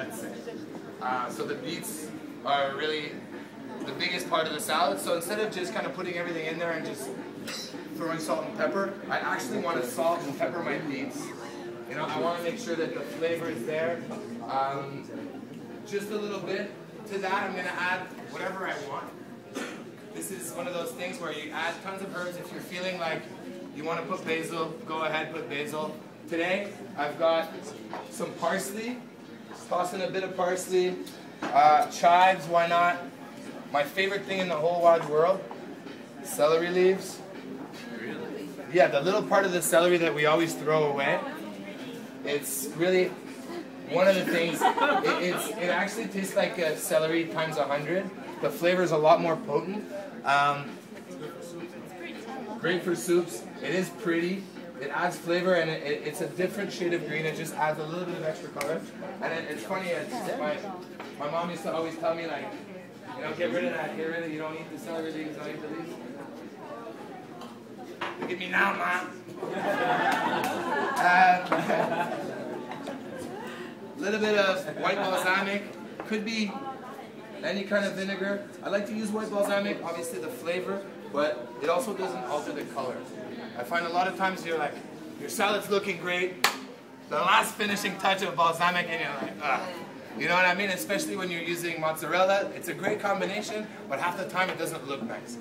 let's say. So the beets are really the biggest part of the salad. So instead of just kind of putting everything in there and just throwing salt and pepper, I actually want to salt and pepper my beets. You know, I want to make sure that the flavor is there. Just a little bit. To that, I'm going to add whatever I want. This is one of those things where you add tons of herbs. If you're feeling like you want to put basil, go ahead, put basil. Today, I've got some parsley. Toss in a bit of parsley. Chives, why not? My favorite thing in the whole wide world, celery leaves. Yeah, the little part of the celery that we always throw away. It's really one of the things. It actually tastes like celery times 100. The flavor is a lot more potent. Great for soups. It is pretty. It adds flavor, and it's a different shade of green. It just adds a little bit of extra color. And it's funny. My mom used to always tell me, like, you know, get rid of that. Get rid of. You don't eat the celery leaves. Don't eat the leaves. Look at me now, Mom. Little bit of white balsamic. Could be any kind of vinegar. I like to use white balsamic, obviously the flavor, but it also doesn't alter the color. I find a lot of times you're like, your salad's looking great, the last finishing touch of balsamic and you're like, ugh. You know what I mean? Especially when you're using mozzarella. It's a great combination, but half the time it doesn't look nice.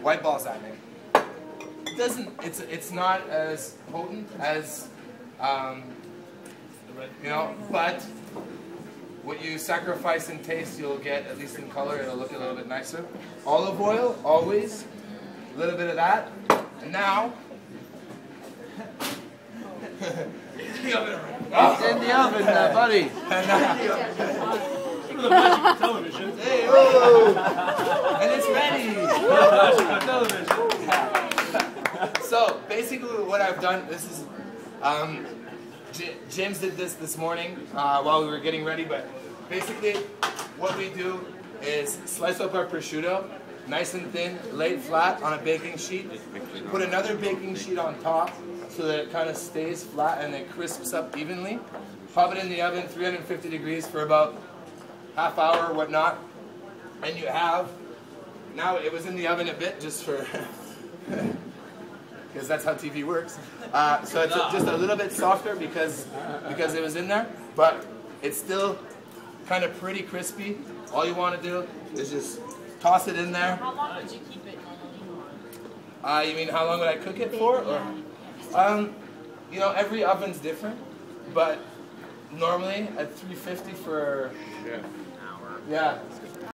White balsamic. It doesn't, it's not as potent as, you know, but what you sacrifice in taste, you'll get, at least in color, it'll look a little bit nicer. Olive oil, always. A little bit of that. And now, It's in the oven, buddy. Television. Hey, oh. And it's ready. So basically, what I've done, this is, James did this morning while we were getting ready. But basically, what we do is slice up our prosciutto, nice and thin, lay it flat on a baking sheet. Put another baking sheet on top so that it kind of stays flat and it crisps up evenly. Pop it in the oven, 350 degrees for about half hour or whatnot. And you have, now it was in the oven a bit just for, because that's how TV works. So it's just a little bit softer because it was in there, but it's still kind of pretty crispy. All you want to do is just toss it in there. How long would you keep it normally? You mean how long would I cook it for? Or, you know, every oven's different, but normally at 350 for, yeah,